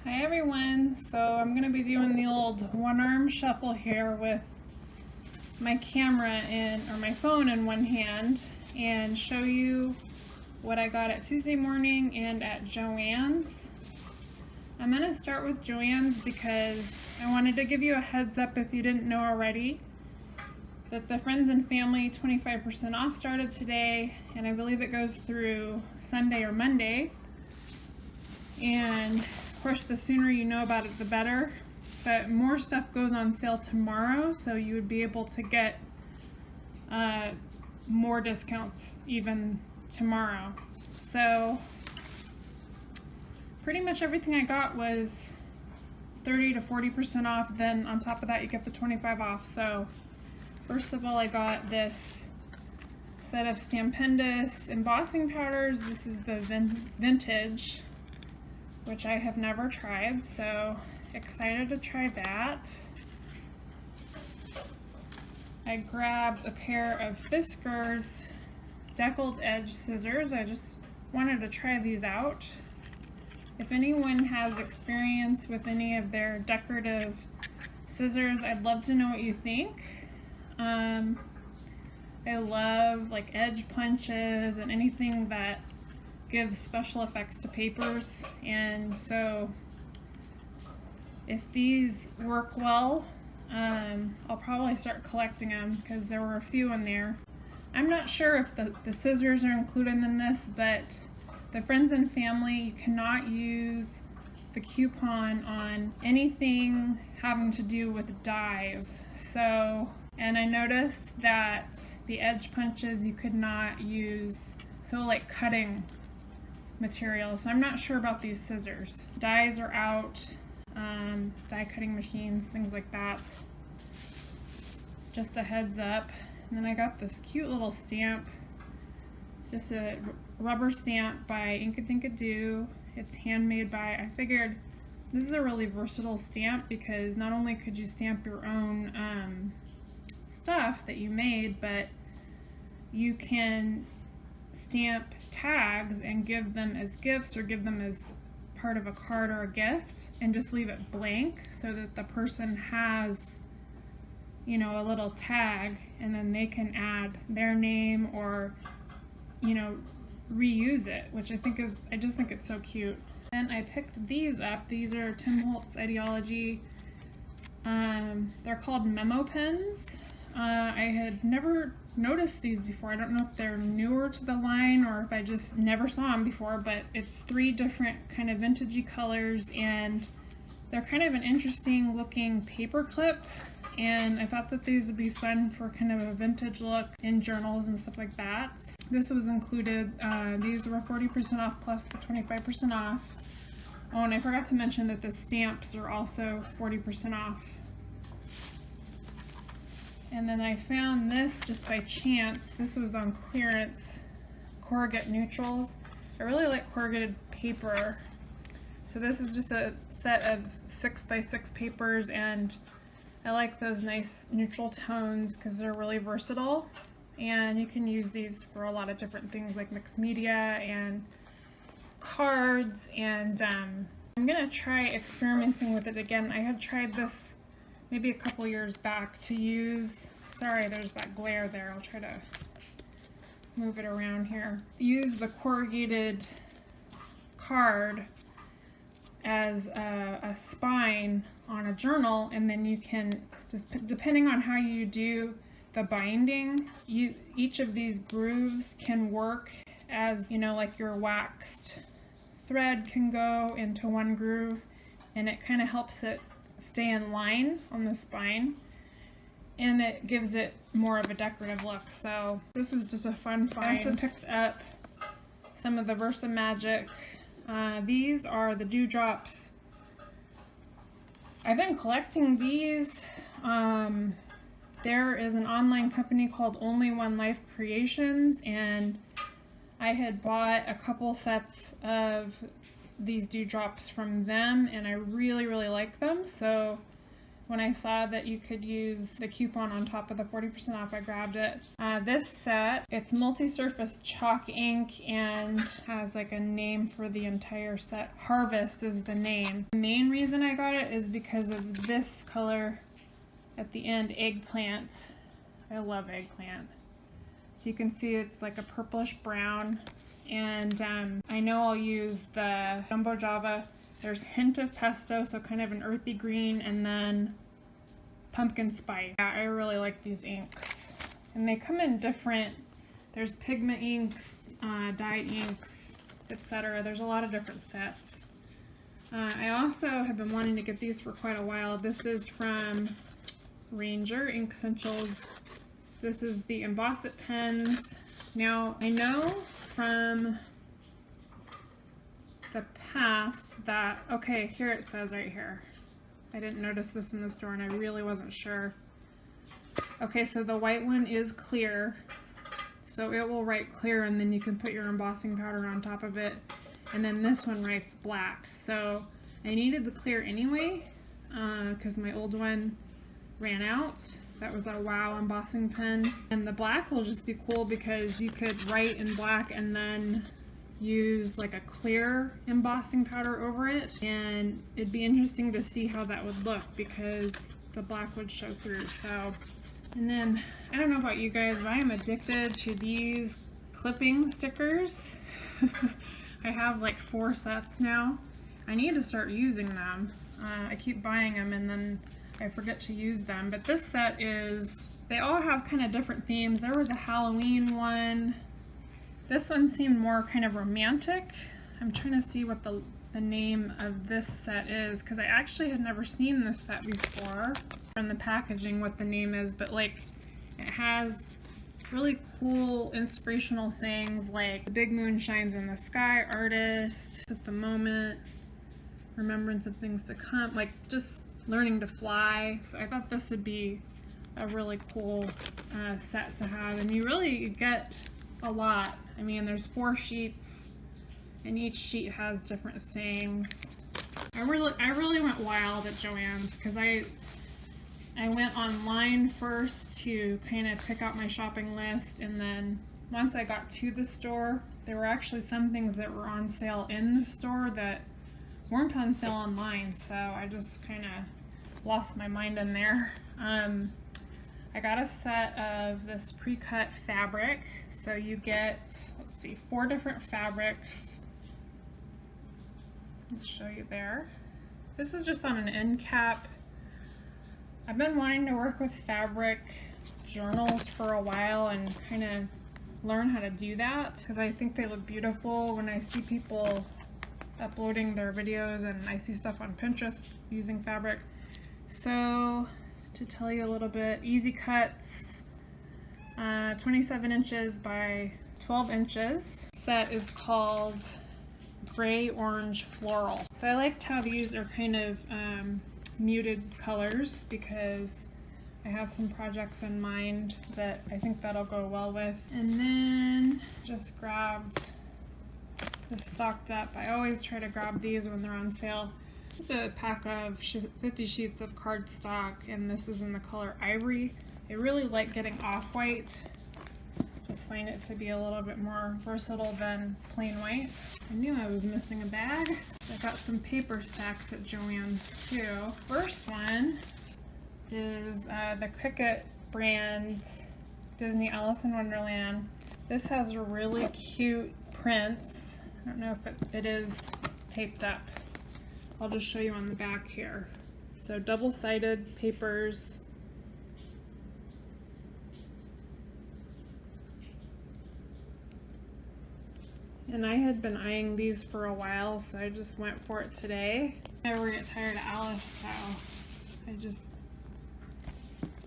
Hi everyone, so I'm going to be doing the old one arm shuffle here with my camera or my phone in one hand and show you what I got at Tuesday morning and at Joanns. I'm going to start with Joanns because I wanted to give you a heads up if you didn't know already that the Friends and Family 25% off started today, and I believe it goes through Sunday or Monday. And of course, the sooner you know about it, the better. But more stuff goes on sale tomorrow, so you would be able to get more discounts even tomorrow. So pretty much everything I got was 30 to 40% off. Then on top of that, you get the 25 off. So first of all, I got this set of Stampendous embossing powders. This is the vintage, which I have never tried, so excited to try that. I grabbed a pair of Fiskars deckled edge scissors. I just wanted to try these out. If anyone has experience with any of their decorative scissors, I'd love to know what you think. I love like edge punches and anything that gives special effects to papers, and so if these work well, I'll probably start collecting them because there were a few in there. I'm not sure if the scissors are included in this, but the Friends and Family, you cannot use the coupon on anything having to do with dies. So, and I noticed that the edge punches you could not use, so like cutting material. So I'm not sure about these scissors. Dies are out, die cutting machines, things like that. Just a heads up. And then I got this cute little stamp, just a rubber stamp by Inkadinkado. It's handmade by, I figured this is a really versatile stamp because not only could you stamp your own stuff that you made, but you can stamp tags and give them as gifts or give them as part of a card or a gift and just leave it blank so that the person has, you know, a little tag, and then they can add their name or, you know, reuse it, which I just think it's so cute. Then I picked these up. These are Tim Holtz Ideology. They're called memo pens. I had never noticed these before. I don't know if they're newer to the line or if I just never saw them before, but it's 3 different kind of vintagey colors, and they're kind of an interesting looking paper clip, and I thought that these would be fun for kind of a vintage look in journals and stuff like that. This was included. These were 40% off plus the 25% off. Oh, and I forgot to mention that the stamps are also 40% off. And then I found this just by chance. This was on clearance, corrugate neutrals. I really like corrugated paper. So this is just a set of 6x6 papers, and I like those nice neutral tones because they're really versatile. And you can use these for a lot of different things like mixed media and cards. And I'm gonna try experimenting with it again. I had tried this maybe a couple years back to use, sorry there's that glare there, I'll try to move it around here. Use the corrugated card as a spine on a journal, and then you can, just depending on how you do the binding, each of these grooves can work as, you know, like your waxed thread can go into one groove, and it kind of helps it stay in line on the spine, and it gives it more of a decorative look. So this was just a fun find. I also picked up some of the Versa Magic. These are the dewdrops. I've been collecting these. There is an online company called Only One Life Creations, and I had bought a couple sets of these dewdrops from them, and I really like them, so when I saw that you could use the coupon on top of the 40% off, I grabbed it. This set, it's multi-surface chalk ink and has like a name for the entire set. Harvest is the name. The main reason I got it is because of this color at the end, eggplant. I love eggplant. So you can see it's like a purplish brown. And I know I'll use the Jumbo Java. There's hint of pesto, so kind of an earthy green, and then pumpkin spice. Yeah, I really like these inks. And they come in different, there's pigment inks, dyed inks, etc. There's a lot of different sets. I also have been wanting to get these for quite a while. This is from Ranger Ink Essentials. This is the Emboss It pens. Now, I know from the past that, okay, here it says right here. I didn't notice this in the store and I really wasn't sure. Okay, so the white one is clear. So it will write clear and then you can put your embossing powder on top of it. And then this one writes black. So I needed the clear anyway because my old one ran out. That was a Wow embossing pen. And the black will just be cool because you could write in black and then use like a clear embossing powder over it, and it'd be interesting to see how that would look because the black would show through. So, and then I don't know about you guys, but I am addicted to these clipping stickers. I have like 4 sets now. I need to start using them. I keep buying them and then I forget to use them, but this set is, they all have kind of different themes. There was a Halloween one. This one seemed more kind of romantic. I'm trying to see what the name of this set is because I actually had never seen this set before from the packaging what the name is, but like it has really cool inspirational sayings like the big moon shines in the sky, artist, at the moment, remembrance of things to come, like just learning to fly. So I thought this would be a really cool set to have, and you really get a lot. I mean, there's 4 sheets and each sheet has different sayings. I really went wild at Joanns because I went online first to kind of pick out my shopping list, and then once I got to the store, there were actually some things that were on sale in the store that weren't on sale online, so I just kind of lost my mind in there. I got a set of this pre-cut fabric, so you get, let's see, 4 different fabrics. Let's show you there. This is just on an end cap. I've been wanting to work with fabric journals for a while and kind of learn how to do that because I think they look beautiful when I see people uploading their videos and I see stuff on Pinterest using fabric. So to tell you a little bit, easy cuts, 27 inches by 12 inches. Set is called Gray Orange Floral. So I liked how these are kind of muted colors because I have some projects in mind that I think that'll go well with. And then just grabbed this stocked up. I always try to grab these when they're on sale. Just a pack of 50 sheets of cardstock, and this is in the color Ivory. I really like getting off-white. Just find it to be a little bit more versatile than plain white. I knew I was missing a bag. I got some paper stacks at Joanns too. First one is the Cricut brand Disney Alice in Wonderland. This has really cute prints. I don't know if it is taped up. I'll just show you on the back here. So double-sided papers. And I had been eyeing these for a while, so I just went for it today. I never get tired of Alice, so I just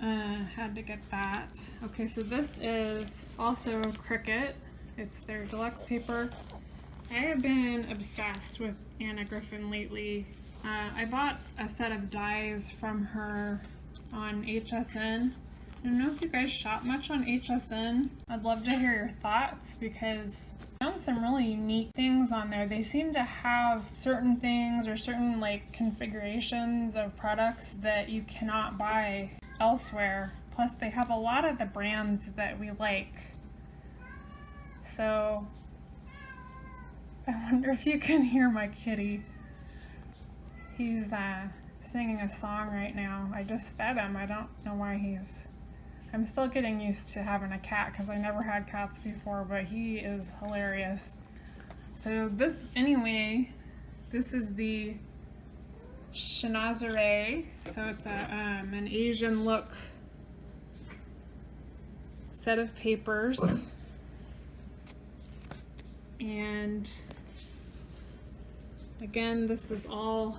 had to get that. Okay, so this is also Cricut. It's their deluxe paper. I have been obsessed with Anna Griffin lately. I bought a set of dies from her on HSN. I don't know if you guys shop much on HSN. I'd love to hear your thoughts because I found some really unique things on there. They seem to have certain things or certain like configurations of products that you cannot buy elsewhere. Plus they have a lot of the brands that we like. So I wonder if you can hear my kitty. He's singing a song right now. I just fed him. I don't know why I'm still getting used to having a cat because I never had cats before, but he is hilarious. So this is the Shinazare. So it's an Asian look set of papers. And again, this is all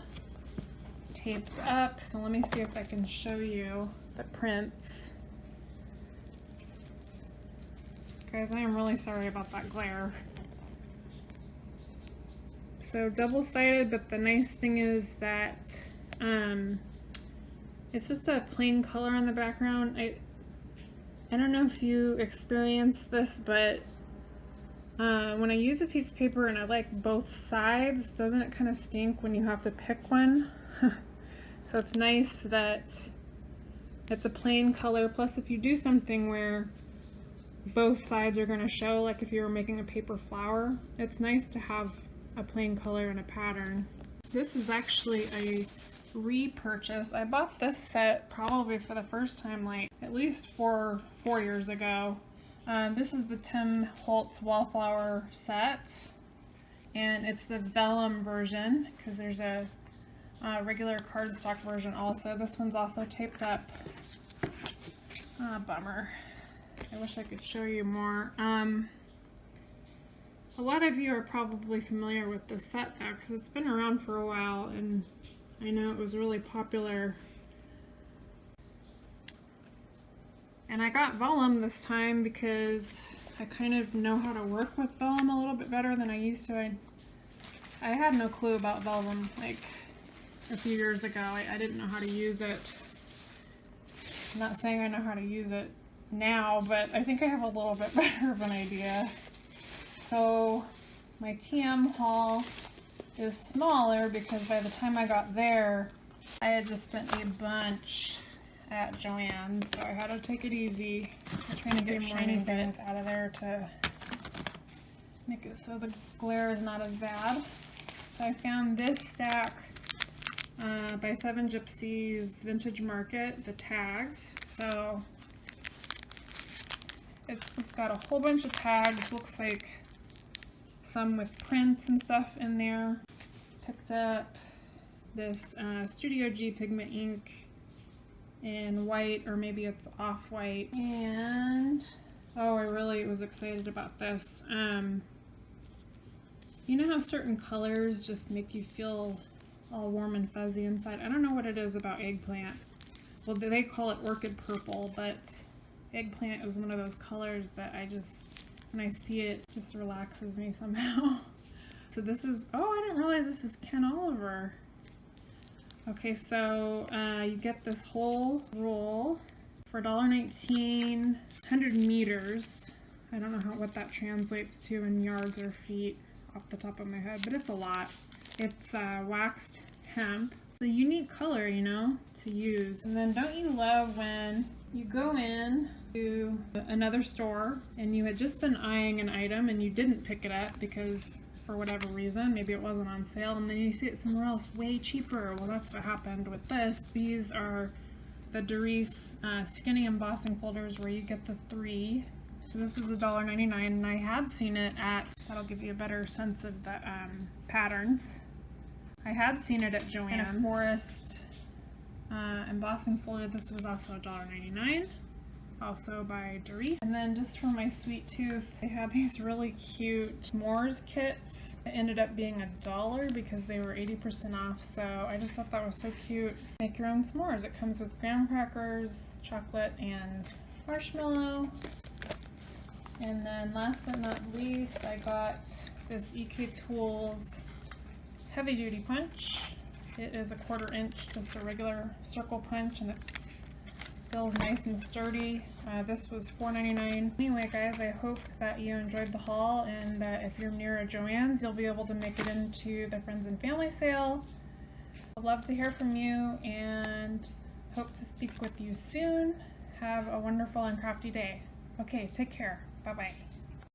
taped up. So let me see if I can show you the prints. Guys, I am really sorry about that glare. So double-sided, but the nice thing is that it's just a plain color in the background. I don't know if you experienced this, but when I use a piece of paper and I like both sides, doesn't it kind of stink when you have to pick one? So it's nice that it's a plain color. Plus, if you do something where both sides are going to show, like if you were making a paper flower, it's nice to have a plain color and a pattern. This is actually a repurchase. I bought this set probably for the first time like at least four years ago. This is the Tim Holtz Wallflower set, and it's the vellum version because there's a regular cardstock version also. This one's also taped up. Bummer. I wish I could show you more. A lot of you are probably familiar with this set though, because it's been around for a while and I know it was really popular. And I got vellum this time because I kind of know how to work with vellum a little bit better than I used to. I had no clue about vellum like a few years ago. I didn't know how to use it. I'm not saying I know how to use it now, but I think I have a little bit better of an idea. So my TM haul is smaller because by the time I got there, I had just spent a bunch at Joanns, so I had to take it easy. I'm trying to get shiny bits out of there to make it so the glare is not as bad. So I found this stack by Seven Gypsies Vintage Market, the tags. So it's just got a whole bunch of tags, looks like some with prints and stuff in there. Picked up this Studio G pigment ink in white, or maybe it's off-white. And oh, I really was excited about this. You know how certain colors just make you feel all warm and fuzzy inside? I don't know what it is about eggplant. Well, they call it orchid purple, but eggplant is one of those colors that I just, when I see it, just relaxes me somehow. So this is, oh, I didn't realize this is Ken Oliver. Okay, so you get this whole roll for $1.19, 100 meters. I don't know what that translates to in yards or feet off the top of my head, but it's a lot. It's waxed hemp. It's a unique color, you know, to use. And then don't you love when you go in to another store and you had just been eyeing an item and you didn't pick it up because for whatever reason, maybe it wasn't on sale, and then you see it somewhere else way cheaper. Well, that's what happened with this. These are the Doris skinny embossing folders where you get the 3. So this was $1.99, and I had seen it at, that'll give you a better sense of the patterns. I had seen it at Joanns. And a forest embossing folder. This was also $1.99. Also by Doris. And then just for my sweet tooth, they had these really cute s'mores kits. It ended up being $1 because they were 80% off, so I just thought that was so cute. Make your own s'mores. It comes with graham crackers, chocolate, and marshmallow. And then last but not least, I got this EK Tools heavy duty punch. It is a 1/4 inch, just a regular circle punch, and it's Feels nice and sturdy. This was $4.99. Anyway, guys, I hope that you enjoyed the haul, and that if you're near a Joann's, you'll be able to make it into the friends and family sale. I'd love to hear from you, and hope to speak with you soon. Have a wonderful and crafty day. Okay, take care. Bye-bye.